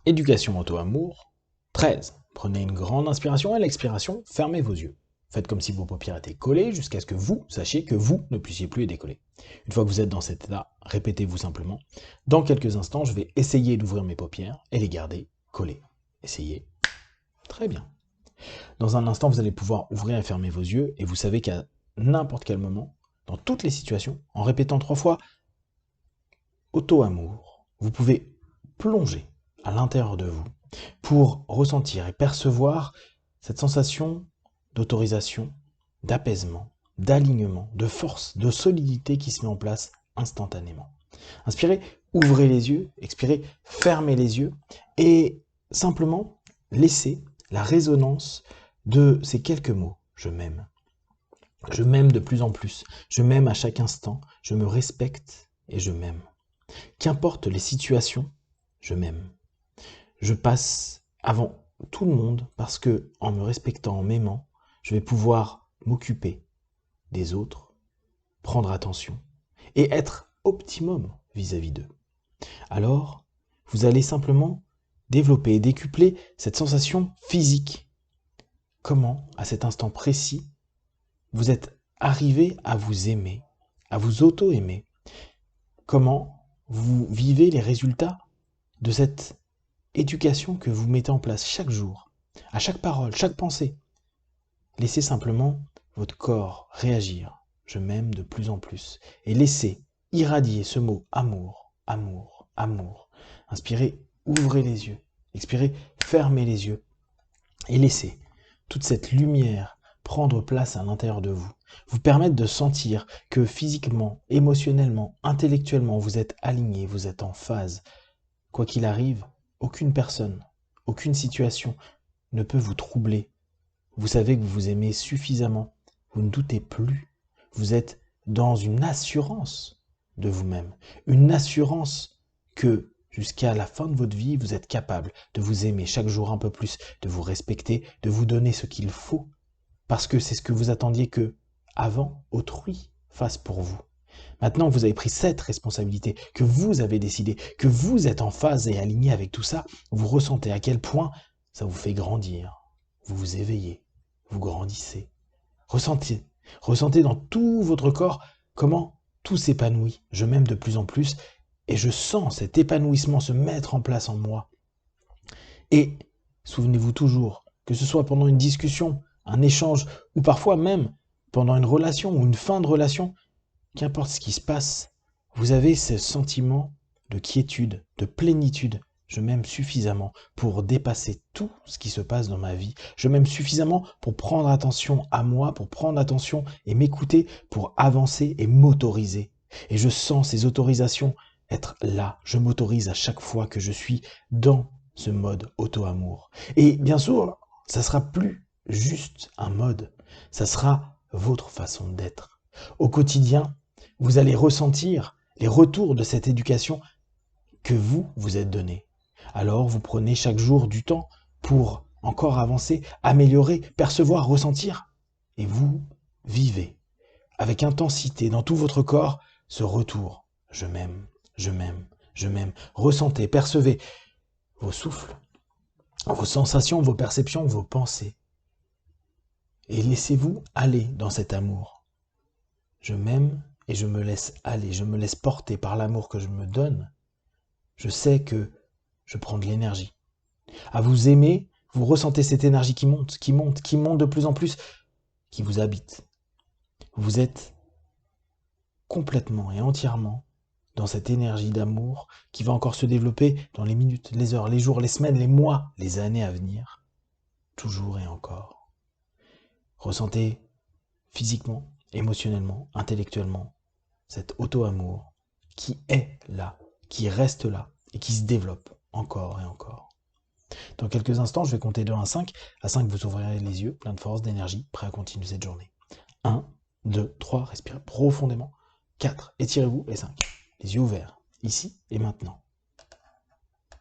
Éducation auto-amour. 13. Prenez une grande inspiration et à l'expiration, fermez vos yeux. Faites comme si vos paupières étaient collées jusqu'à ce que vous sachiez que vous ne puissiez plus les décoller. Une fois que vous êtes dans cet état, répétez-vous simplement. Dans quelques instants, je vais essayer d'ouvrir mes paupières et les garder collées. Essayez. Très bien. Dans un instant, vous allez pouvoir ouvrir et fermer vos yeux et vous savez qu'à n'importe quel moment, dans toutes les situations, en répétant 3 fois auto-amour, vous pouvez plonger à l'intérieur de vous pour ressentir et percevoir cette sensation d'autorisation, d'apaisement, d'alignement, de force, de solidité qui se met en place instantanément. Inspirez, ouvrez les yeux, expirez, fermez les yeux et simplement laissez la résonance de ces quelques mots. Je m'aime. Je m'aime de plus en plus. Je m'aime à chaque instant. Je me respecte et je m'aime. Qu'importe les situations, je m'aime. Je passe avant tout le monde parce que, en me respectant, en m'aimant, je vais pouvoir m'occuper des autres, prendre attention et être optimum vis-à-vis d'eux. Alors, vous allez simplement développer et décupler cette sensation physique. Comment, à cet instant précis, vous êtes arrivé à vous aimer, à vous auto-aimer. Comment vous vivez les résultats de cette éducation que vous mettez en place chaque jour, à chaque parole, chaque pensée. Laissez simplement votre corps réagir. Je m'aime de plus en plus. Et laissez irradier ce mot amour, amour, amour. Inspirez, ouvrez les yeux. Expirez, fermez les yeux. Et laissez toute cette lumière prendre place à l'intérieur de vous. Vous permettre de sentir que physiquement, émotionnellement, intellectuellement, vous êtes aligné, vous êtes en phase. Quoi qu'il arrive, aucune personne, aucune situation ne peut vous troubler. Vous savez que vous vous aimez suffisamment. Vous ne doutez plus. Vous êtes dans une assurance de vous-même. Une assurance que jusqu'à la fin de votre vie, vous êtes capable de vous aimer chaque jour un peu plus, de vous respecter, de vous donner ce qu'il faut. Parce que c'est ce que vous attendiez que, avant, autrui fasse pour vous. Maintenant que vous avez pris cette responsabilité, que vous avez décidé, que vous êtes en phase et aligné avec tout ça, vous ressentez à quel point ça vous fait grandir. Vous vous éveillez, vous grandissez. Ressentez, ressentez dans tout votre corps comment tout s'épanouit. Je m'aime de plus en plus et je sens cet épanouissement se mettre en place en moi. Et souvenez-vous toujours, que ce soit pendant une discussion, un échange ou parfois même pendant une relation ou une fin de relation, qu'importe ce qui se passe, vous avez ce sentiment de quiétude, de plénitude. Je m'aime suffisamment pour dépasser tout ce qui se passe dans ma vie. Je m'aime suffisamment pour prendre attention à moi, pour prendre attention et m'écouter, pour avancer et m'autoriser. Et je sens ces autorisations être là. Je m'autorise à chaque fois que je suis dans ce mode auto-amour. Et bien sûr, ça sera plus juste un mode. Ça sera votre façon d'être. Au quotidien, vous allez ressentir les retours de cette éducation que vous êtes donné. Alors vous prenez chaque jour du temps pour encore avancer, améliorer, percevoir, ressentir. Et vous vivez avec intensité dans tout votre corps ce retour. Je m'aime, je m'aime, je m'aime. Ressentez, percevez vos souffles, vos sensations, vos perceptions, vos pensées. Et laissez-vous aller dans cet amour. Je m'aime et je me laisse aller, je me laisse porter par l'amour que je me donne. Je sais que je prends de l'énergie. À vous aimer, vous ressentez cette énergie qui monte, qui monte, qui monte de plus en plus, qui vous habite. Vous êtes complètement et entièrement dans cette énergie d'amour qui va encore se développer dans les minutes, les heures, les jours, les semaines, les mois, les années à venir. Toujours et encore. Ressentez physiquement, émotionnellement, intellectuellement, cet auto-amour qui est là, qui reste là et qui se développe encore et encore. Dans quelques instants, je vais compter de 1 à 5. À 5, vous ouvrirez les yeux, plein de force, d'énergie, prêt à continuer cette journée. 1, 2, 3, respirez profondément. 4, étirez-vous et 5. Les yeux ouverts, ici et maintenant.